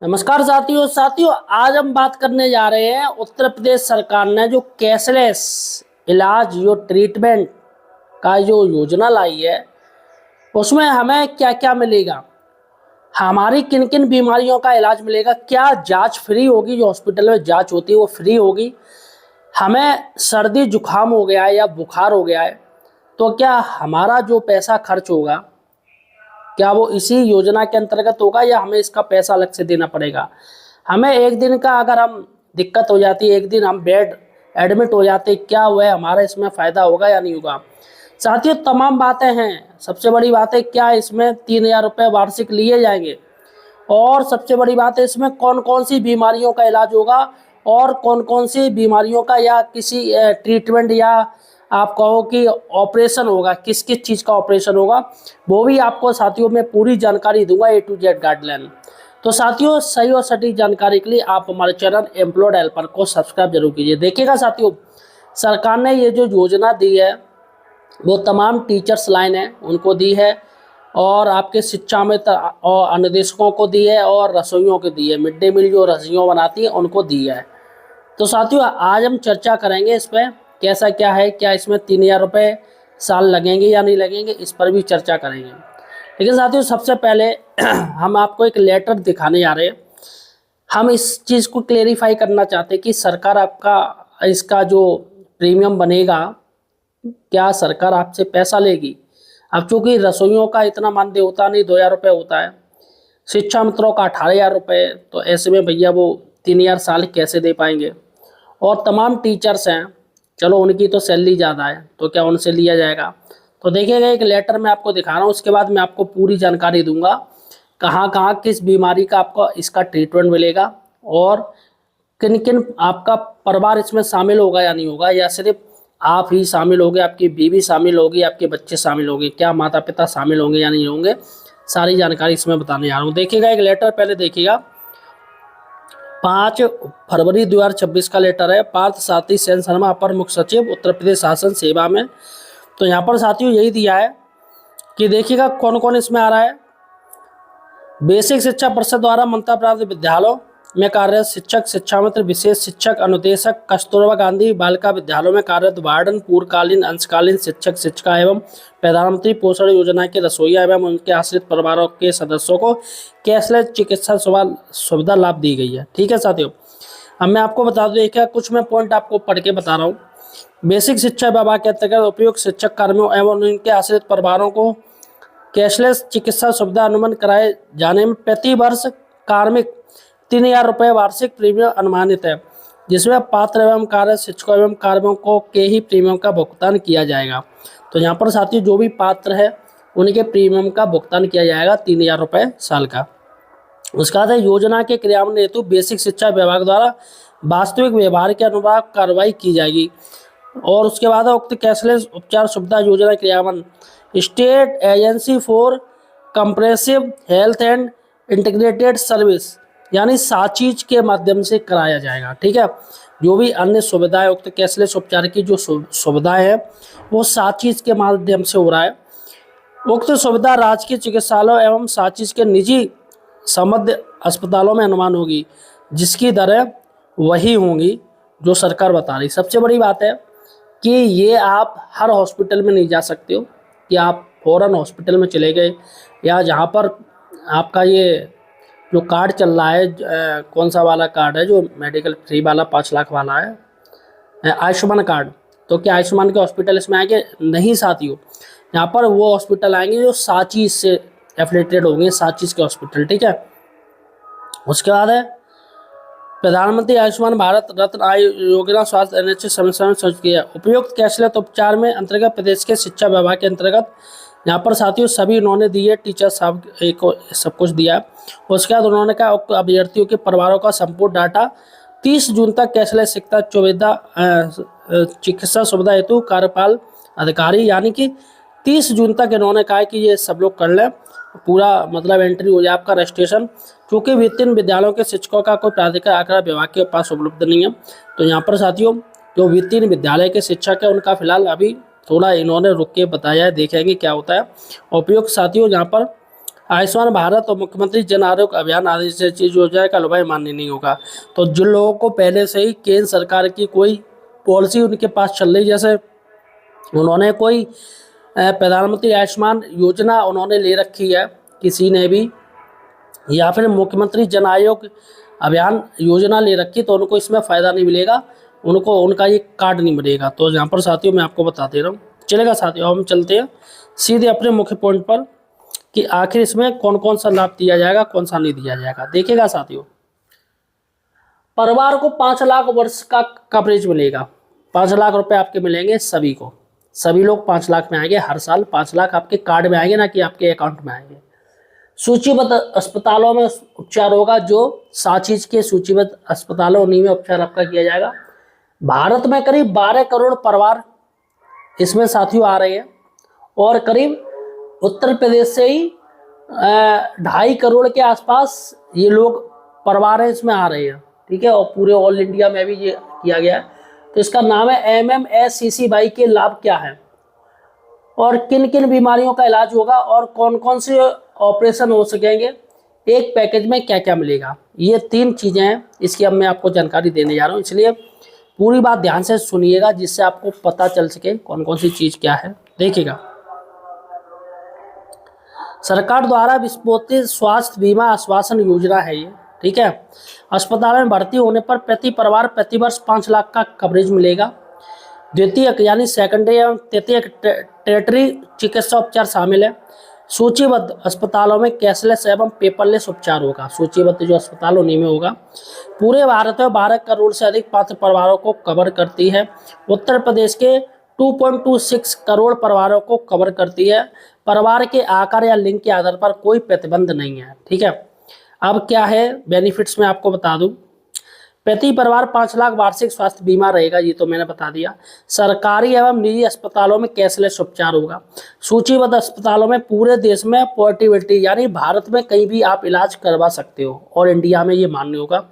नमस्कार साथियों साथियों आज हम बात करने जा रहे हैं उत्तर प्रदेश सरकार ने जो कैशलेस इलाज जो ट्रीटमेंट का जो योजना लाई है उसमें हमें क्या क्या मिलेगा। हमारी किन किन बीमारियों का इलाज मिलेगा। क्या जांच फ्री होगी, जो हॉस्पिटल में जांच होती है वो फ्री होगी। हमें सर्दी जुकाम हो गया है या बुखार हो गया है तो क्या हमारा जो पैसा खर्च होगा क्या वो इसी योजना के अंतर्गत होगा या हमें इसका पैसा अलग से देना पड़ेगा। हमें एक दिन का अगर हम दिक्कत हो जाती है, एक दिन हम बेड एडमिट हो जाते, क्या वह हमारा इसमें फ़ायदा होगा या नहीं होगा। साथियों तमाम बातें हैं। सबसे बड़ी बात है क्या इसमें 3,000 रुपये वार्षिक लिए जाएंगे, और सबसे बड़ी बात है इसमें कौन कौन सी बीमारियों का इलाज होगा और कौन कौन सी बीमारियों का या किसी ट्रीटमेंट या आप कहो कि ऑपरेशन होगा, किस किस चीज़ का ऑपरेशन होगा, वो भी आपको साथियों में पूरी जानकारी दूंगा A to Z गाइडलाइन। तो साथियों सही और सटीक जानकारी के लिए आप हमारे चैनल एम्प्लॉयड हेल्पर को सब्सक्राइब जरूर कीजिए। देखिएगा साथियों, सरकार ने ये जो योजना दी है वो तमाम टीचर्स लाइन है उनको दी है, और आपके शिक्षा में और अनुदेशकों को दी है, और रसोइयों को दी है। मिड डे मील जो रसोइयों बनाती है उनको दी है। तो साथियों आज हम चर्चा करेंगे इस पर कैसा क्या है, क्या इसमें 3,000 रुपये साल लगेंगे या नहीं लगेंगे, इस पर भी चर्चा करेंगे। लेकिन साथियों सबसे पहले हम आपको एक लेटर दिखाने जा रहे हैं। हम इस चीज़ को क्लेरिफाई करना चाहते हैं कि सरकार आपका इसका जो प्रीमियम बनेगा क्या सरकार आपसे पैसा लेगी। अब चूँकि रसोइयों का इतना मानदेय होता नहीं, 2,000 रुपये होता है, शिक्षा मित्रों का 18,000 रुपये, तो ऐसे में भैया वो 3,000 साल कैसे दे पाएंगे। और तमाम टीचर्स हैं, चलो उनकी तो सैलरी ज़्यादा है तो क्या उनसे लिया जाएगा। तो देखिएगा एक लेटर मैं आपको दिखा रहा हूँ, उसके बाद मैं आपको पूरी जानकारी दूंगा कहाँ कहाँ किस बीमारी का आपको इसका ट्रीटमेंट मिलेगा, और किन किन आपका परिवार इसमें शामिल होगा या नहीं होगा, या सिर्फ आप ही शामिल होंगे, आपकी बीवी शामिल होगी, आपके बच्चे शामिल होंगे, क्या माता पिता शामिल होंगे या नहीं होंगे, सारी जानकारी इसमें बताने जा रहा हूँ। देखिएगा एक लेटर पहले देखिएगा, 5 फरवरी 2026 का लेटर है, पार्थ सारथी सेन शर्मा अपर मुख्य सचिव उत्तर प्रदेश शासन सेवा में। तो यहाँ पर साथियों यही दिया है कि देखिएगा कौन कौन इसमें आ रहा है। बेसिक शिक्षा परिषद द्वारा मान्यता प्राप्त विद्यालयों में कार्यरत शिक्षक, शिक्षा मित्र, विशेष शिक्षक, अनुदेशक, कस्तूरबा गांधी बालिका विद्यालयों में कार्यरत वार्डन, पूर्णकालीन अंशकालीन शिक्षक शिक्षिका एवं प्रधानमंत्री पोषण योजना के रसोइया एवं उनके आश्रित परिवारों के सदस्यों को कैशलेस चिकित्सा सुविधा लाभ दी गई है। ठीक है साथियों, अब मैं आपको बता दूं क्या कुछ मैं पॉइंट आपको पढ़ के बता रहा हूँ। बेसिक शिक्षा विभाग के अंतर्गत उपयुक्त शिक्षक कर्मियों एवं उनके आश्रित परिवारों को कैशलेस चिकित्सा सुविधा अनुमान कराए जाने में प्रति वर्ष कार्मिक 3,000 रुपये वार्षिक प्रीमियम अनुमानित है, जिसमें पात्र एवं कार्य शिक्षकों एवं कार्मिकों को के ही प्रीमियम का भुगतान किया जाएगा। तो यहाँ पर साथियों जो भी पात्र है उनके प्रीमियम का भुगतान किया जाएगा 3,000 रुपये साल का। उसका बाद योजना के क्रियान्वयन हेतु बेसिक शिक्षा विभाग द्वारा वास्तविक व्यवहार के अनुसार कार्रवाई की जाएगी। और उसके बाद उक्त कैशलेस उपचार सुविधा योजना क्रियान्वयन state agency for compressive health and integrated service यानी साचीज के माध्यम से कराया जाएगा। ठीक है, जो भी अन्य सुविधाएं उक्त कैशलेस उपचार की जो सुविधाएं हैं वो साचीज के माध्यम से हो रहा है। उक्त सुविधा राजकीय चिकित्सालयों एवं साचीज के निजी संबद्ध अस्पतालों में अनुमान होगी, जिसकी दरें वही होंगी जो सरकार बता रही। सबसे बड़ी बात है कि ये आप हर हॉस्पिटल में नहीं जा सकते हो कि आप फौरन हॉस्पिटल में चले गए, या जहाँ पर आपका ये जो कार्ड चल रहा है कौन सा वाला कार्ड है जो मेडिकल फ्री वाला 5 लाख वाला है आयुष्मान कार्ड, तो क्या आयुष्मान के हॉस्पिटल इसमें आएंगे? नहीं साथियों, यहाँ पर वो हॉस्पिटल आएंगे जो साचीज से एफिलेटेड होंगे, साचीज के हॉस्पिटल। ठीक है, उसके बाद है प्रधानमंत्री आयुष्मान भारत रत्न योजना स्वास्थ्य NHS समस्या में सोच किया उपयुक्त कैशलेस उपचार में अंतर्गत प्रदेश के शिक्षा विभाग के अंतर्गत यहाँ पर साथियों सभी उन्होंने दिए, टीचर साहब को सब कुछ दिया। उसके बाद उन्होंने कहा उक्त अभ्यर्थियों के परिवारों का संपूर्ण डाटा 30 जून तक कैशलेस चिकित्सा सुविधा हेतु कार्यपाल अधिकारी यानी कि 30 जून तक इन्होंने कहा कि ये सब लोग कर लें, पूरा मतलब एंट्री हो जाए आपका रजिस्ट्रेशन। क्योंकि वित्तीय विद्यालयों के शिक्षकों का कोई प्राधिकार आंकड़ा विभाग के पास उपलब्ध नहीं है, तो यहाँ पर साथियों जो वित्तीय विद्यालय के शिक्षक है उनका फिलहाल अभी थोड़ा इन्होंने रुक के बताया है, देखेंगे क्या होता है। उपयुक्त साथियों यहाँ पर आयुष्मान भारत और मुख्यमंत्री जन आरोग्य अभियान आदि से चीज योजना का लाभ मान्य नहीं होगा। तो जिन लोगों को पहले से ही केंद्र सरकार की कोई पॉलिसी उनके पास चल रही, जैसे उन्होंने कोई प्रधानमंत्री आयुष्मान योजना उन्होंने ले रखी है किसी ने भी, या फिर मुख्यमंत्री जन आरोग्य अभियान योजना ले रखी, तो उनको इसमें फ़ायदा नहीं मिलेगा, उनको उनका ये कार्ड नहीं मिलेगा। तो यहाँ पर साथियों मैं आपको बता दे रहा हूँ। चलेगा साथियों, हम चलते हैं सीधे अपने मुख्य पॉइंट पर कि आखिर इसमें कौन कौन सा लाभ दिया जाएगा, कौन सा नहीं दिया जाएगा। देखिएगा साथियों, परिवार को 5 लाख वर्ष का कवरेज मिलेगा। 5 लाख रुपए आपके मिलेंगे सभी को, सभी लोग 5 लाख में आएंगे हर साल। 5 लाख आपके कार्ड में आएंगे, ना कि आपके अकाउंट में आएंगे। सूचीबद्ध अस्पतालों में उपचार होगा, जो 7 चीज के सूचीबद्ध अस्पतालों उन्हीं में उपचार आपका किया जाएगा। भारत में करीब 12 करोड़ परिवार इसमें साथियों आ रहे हैं, और करीब उत्तर प्रदेश से ही 2.5 करोड़ के आसपास ये लोग परिवार है इसमें आ रहे हैं। ठीक है, और पूरे ऑल इंडिया में भी ये किया गया है। तो इसका नाम है MMSCCY के लाभ क्या है, और किन किन बीमारियों का इलाज होगा, और कौन कौन से ऑपरेशन हो सकेंगे, एक पैकेज में क्या क्या मिलेगा। ये 3 चीज़ें हैं, इसकी अब मैं आपको जानकारी देने जा रहा हूँ, इसलिए पूरी बात ध्यान से सुनिएगा, जिससे आपको पता चल सके कौन कौन सी चीज़ क्या है। देखिएगा, सरकार द्वारा विस्फोटित स्वास्थ्य बीमा आश्वासन योजना है ये। ठीक है, अस्पताल में भर्ती होने पर प्रति परिवार प्रति वर्ष 5 लाख का कवरेज मिलेगा। द्वितीयक यानी सेकेंडरी एवं तृतीयक टेरिटरी चिकित्सा उपचार शामिल है। सूचीबद्ध अस्पतालों में कैशलेस एवं पेपरलेस उपचार होगा। सूचीबद्ध जो अस्पताल उन्हीं में होगा। पूरे भारत में 12 करोड़ से अधिक पात्र परिवारों को कवर करती है। उत्तर प्रदेश के 2.26 करोड़ परिवारों को कवर करती है। परिवार के आकार या लिंग के आधार पर कोई प्रतिबंध नहीं है। ठीक है, अब क्या है बेनिफिट्स में आपको बता दूं। प्रति परिवार 5 लाख वार्षिक स्वास्थ्य बीमा रहेगा, ये तो मैंने बता दिया। सरकारी एवं निजी अस्पतालों में कैशलेस उपचार होगा। सूचीबद्ध अस्पतालों में पूरे देश में पोर्टेबिलिटी यानी भारत में कहीं भी आप इलाज करवा सकते हो, और इंडिया में ये मान्य होगा।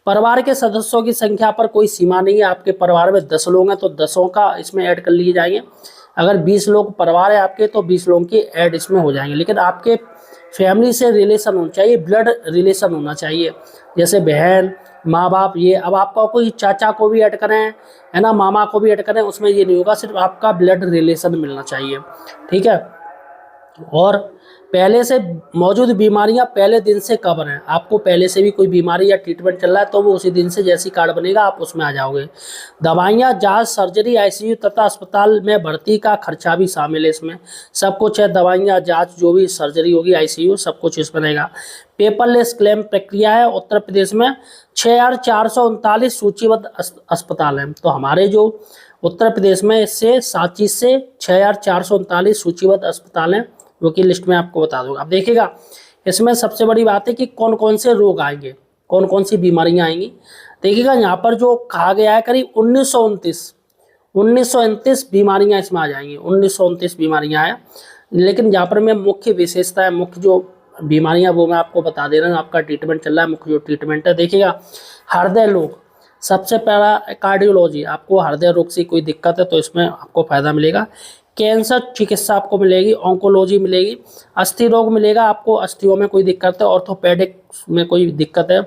परिवार के सदस्यों की संख्या पर कोई सीमा नहीं है। आपके परिवार में 10 लोग हैं तो 10 का इसमें ऐड कर लिए जाएंगे। अगर 20 लोग परिवार है आपके तो 20 लोगों की ऐड इसमें हो जाएंगे। लेकिन आपके फैमिली से रिलेशन होना चाहिए, ब्लड रिलेशन होना चाहिए, जैसे बहन, माँ बाप। ये अब आपका कोई चाचा को भी ऐड करें, है ना, मामा को भी ऐड करें, उसमें ये नहीं होगा, सिर्फ आपका ब्लड रिलेशन मिलना चाहिए। ठीक है, और पहले से मौजूद बीमारियां पहले दिन से कवर हैं। आपको पहले से भी कोई बीमारी या ट्रीटमेंट चल रहा है तो वो उसी दिन से जैसी कार्ड बनेगा आप उसमें आ जाओगे। दवाइयां, जांच, सर्जरी, आईसीयू तथा अस्पताल में भर्ती का खर्चा भी शामिल है इसमें। सब कुछ है, दवाइयां, जांच, जो भी सर्जरी होगी, आईसीयू, सब कुछ इसमें रहेगा। पेपरलेस क्लेम प्रक्रिया है। उत्तर प्रदेश में 6439 सूचीबद्ध अस्पताल हैं। तो हमारे जो उत्तर प्रदेश में इससे 7 से 6439 सूचीबद्ध अस्पताल हैं, जो कि लिस्ट में आपको बता दूंगा। अब देखिएगा, इसमें सबसे बड़ी बात है कि कौन कौन से रोग आएंगे, कौन कौन सी बीमारियां आएंगी। देखिएगा, यहाँ पर जो कहा गया है करीब 1929 बीमारियां इसमें आ जाएंगी। 1929 बीमारियां हैं। लेकिन यहाँ पर मैं मुख्य विशेषता है, मुख्य जो बीमारियां वो मैं आपको बता दे रहा हूँ। आपका ट्रीटमेंट चल रहा है, मुख्य जो ट्रीटमेंट है। देखिएगा, हृदय रोग सबसे पहला, कार्डियोलॉजी, आपको हृदय रोग से कोई दिक्कत है तो इसमें आपको फायदा मिलेगा। कैंसर चिकित्सा आपको मिलेगी, ऑन्कोलॉजी मिलेगी, अस्थि रोग मिलेगा, आपको अस्थियों में कोई दिक्कत है, ऑर्थोपेडिक में कोई दिक्कत है।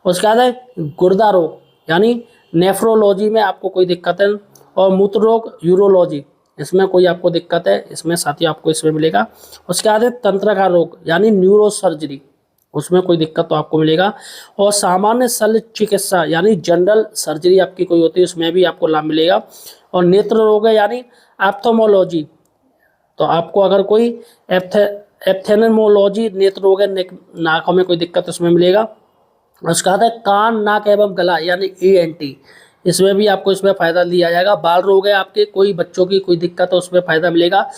उसके बाद है गुर्दा रोग यानी नेफ्रोलॉजी में आपको कोई दिक्कत है, और मूत्र रोग, यूरोलॉजी, इसमें कोई आपको दिक्कत है, इसमें साथी आपको इसमें मिलेगा। उसके बाद है तंत्रिका रोग यानी न्यूरो सर्जरी, उसमें कोई दिक्कत तो आपको मिलेगा। और सामान्य शल्य चिकित्सा यानी जनरल सर्जरी आपकी कोई होती है, उसमें भी आपको लाभ मिलेगा। और नेत्र रोग है यानी ऑप्थेल्मोलॉजी, तो आपको अगर कोई एप्थेल्मोलॉजी नेत्र रोग है, नाकों में कोई दिक्कत उसमें मिलेगा। उसके बाद है कान, नाक एवं गला यानी ENT, इसमें भी आपको इसमें फ़ायदा लिया जाएगा। बाल रोग है आपके, कोई बच्चों की कोई दिक्कत है उसमें फ़ायदा मिलेगा।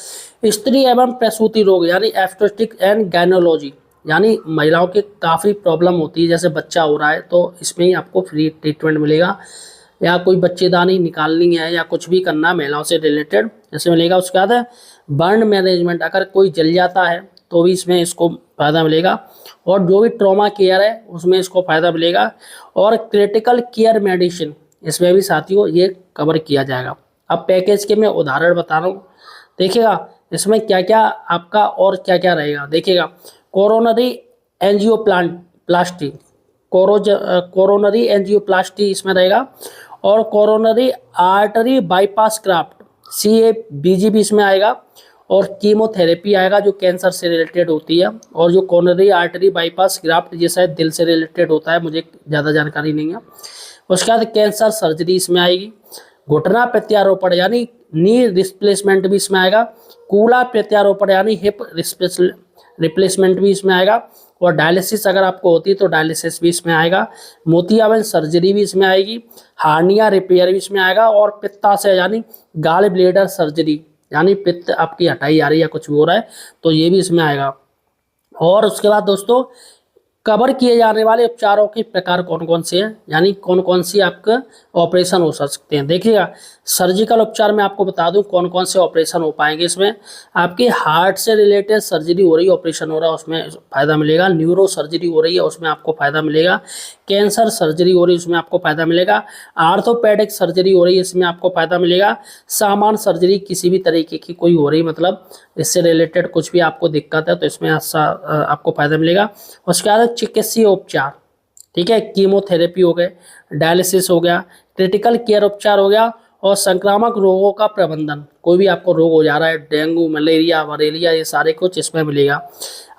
स्त्री एवं प्रसूति रोग यानी एब्स्टेटिक एंड गायनोलॉजी, यानी महिलाओं के काफ़ी प्रॉब्लम होती है, जैसे बच्चा हो रहा है तो इसमें ही आपको फ्री ट्रीटमेंट मिलेगा, या कोई बच्चेदानी निकालनी है या कुछ भी करना महिलाओं से रिलेटेड, इसमें मिलेगा। उसके बाद है बर्न मैनेजमेंट, अगर कोई जल जाता है तो भी इसमें इसको फ़ायदा मिलेगा। और जो भी ट्रॉमा केयर है उसमें इसको फ़ायदा मिलेगा। और क्रिटिकल केयर मेडिसिन, इसमें भी साथियों ये कवर किया जाएगा। अब पैकेज के मैं उदाहरण बता रहा हूँ। देखिएगा, इसमें क्या क्या आपका और क्या क्या रहेगा। देखिएगा, कोरोनरी एंजियोप्लास्टी, कोरोनरी एंजियोप्लास्टी इसमें रहेगा, और coronary artery bypass graft CABG भी इसमें आएगा, और कीमोथेरेपी आएगा जो कैंसर से रिलेटेड होती है, और जो कोरोनरी आर्टरी बाईपास ग्राफ्ट ये शायद दिल से रिलेटेड होता है, मुझे ज़्यादा जानकारी नहीं है। उसके बाद कैंसर सर्जरी इसमें आएगी, घुटना प्रत्यारोपण यानी नी रिप्लेसमेंट भी इसमें आएगा, कूला प्रत्यारोपण यानी हिप रिप्लेसमेंट भी इसमें आएगा, और डायलिसिस अगर आपको होती है तो डायलिसिस भी इसमें आएगा, मोतियाबिंद सर्जरी भी इसमें आएगी, हार्निया रिपेयर भी इसमें आएगा, और पित्ताशय यानी गाल ब्लेडर सर्जरी यानी पित्त आपकी हटाई जा रही है, कुछ भी हो रहा है तो ये भी इसमें आएगा। और उसके बाद दोस्तों कवर किए जाने वाले उपचारों के प्रकार कौन कौन से हैं, यानी कौन कौन सी आपका ऑपरेशन हो सकते हैं। देखिएगा सर्जिकल उपचार में आपको बता दूं कौन कौन से ऑपरेशन हो पाएंगे। इसमें आपके हार्ट से रिलेटेड सर्जरी हो रही है, ऑपरेशन हो रहा है, उसमें फ़ायदा मिलेगा। न्यूरो सर्जरी हो रही है, उसमें आपको फ़ायदा मिलेगा। कैंसर सर्जरी हो रही है, उसमें आपको फ़ायदा मिलेगा। आर्थोपेडिक सर्जरी हो रही है, इसमें आपको फ़ायदा मिलेगा। सामान्य सर्जरी किसी भी तरीके की कोई हो रही, मतलब इससे रिलेटेड कुछ भी आपको दिक्कत है तो इसमें आपको फ़ायदा मिलेगा। उसके बाद चिकित्सीय उपचार, ठीक है, कीमोथेरेपी हो गए, डायलिसिस हो गया, क्रिटिकल केयर उपचार हो गया, और संक्रामक रोगों का प्रबंधन, कोई भी आपको रोग हो जा रहा है, डेंगू, मलेरिया, वरेलिया, ये सारे कुछ इसमें मिलेगा।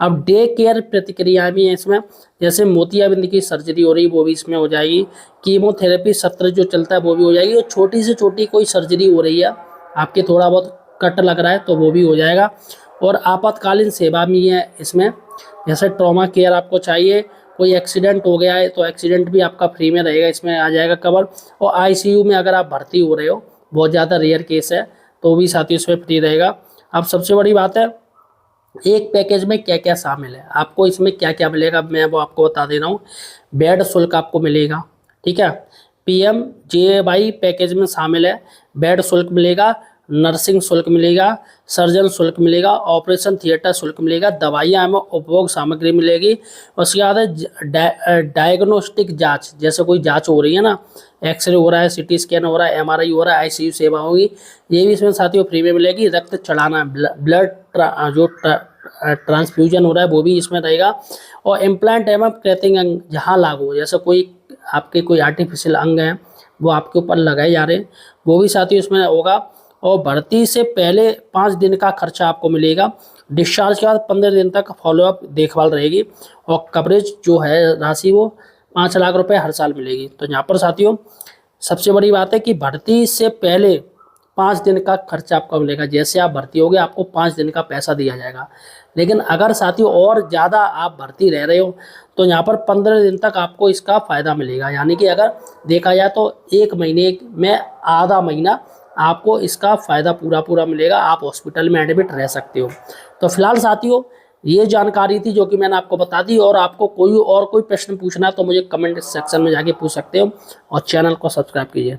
अब डे केयर प्रतिक्रिया भी है इसमें, जैसे मोतियाबिंद की सर्जरी हो रही वो भी इसमें हो जाएगी, कीमोथेरेपी सत्र जो चलता है वो भी हो जाएगी, और छोटी से छोटी कोई सर्जरी हो रही है आपके थोड़ा बहुत कट लग रहा है तो वो भी हो जाएगा। और आपातकालीन सेवा भी है इसमें, जैसे ट्रॉमा केयर आपको चाहिए, कोई एक्सीडेंट हो गया है तो एक्सीडेंट भी आपका फ्री में रहेगा, इसमें आ जाएगा कवर। और ICU में अगर आप भर्ती हो रहे हो, बहुत ज़्यादा रेयर केस है तो भी साथ ही इसमें फ्री रहेगा। अब सबसे बड़ी बात है एक पैकेज में क्या क्या शामिल है, आपको इसमें क्या क्या मिलेगा मैं वो आपको बता दे रहा हूँ। बेड शुल्क आपको मिलेगा, ठीक है, PMJAY पैकेज में शामिल है, बेड शुल्क मिलेगा, नर्सिंग शुल्क मिलेगा, सर्जन शुल्क मिलेगा, ऑपरेशन थिएटर शुल्क मिलेगा, दवाइयाँ एवं उपभोग सामग्री मिलेगी। उसके बाद डायग्नोस्टिक जांच, जैसे कोई जांच हो रही है ना, एक्सरे हो रहा है, CT स्कैन हो रहा है, MRI हो रहा है, ICU सेवा होगी, ये भी इसमें साथियों फ्री में मिलेगी। रक्त चढ़ाना, ब्लड जो ट्रांसफ्यूजन हो रहा है वो भी इसमें रहेगा। और इम्प्लांट एवं कृत्रिम अंग जहाँ लागू, जैसे कोई आपके कोई आर्टिफिशियल अंग हैं वो आपके ऊपर लगाए जा रहे हैं, वो भी साथियों इसमें होगा। और भर्ती से पहले 5 दिन का खर्चा आपको मिलेगा, डिस्चार्ज के बाद 15 दिन तक फॉलोअप देखभाल रहेगी, और कवरेज जो है राशि वो 5 लाख रुपए हर साल मिलेगी। तो यहाँ पर साथियों सबसे बड़ी बात है कि भर्ती से पहले 5 दिन का खर्चा आपको मिलेगा, जैसे आप भर्ती होगे आपको 5 दिन का पैसा दिया जाएगा। लेकिन अगर साथियों और ज़्यादा आप भर्ती रह रहे हो तो यहाँ पर 15 दिन तक आपको इसका फ़ायदा मिलेगा, यानी कि अगर देखा जाए तो 1 महीने में आधा महीना आपको इसका फ़ायदा पूरा मिलेगा, आप हॉस्पिटल में एडमिट रह सकते हो। तो फिलहाल साथियों ये जानकारी थी जो कि मैंने आपको बता दी, और आपको कोई प्रश्न पूछना है तो मुझे कमेंट सेक्शन में जाके पूछ सकते हो, और चैनल को सब्सक्राइब कीजिए।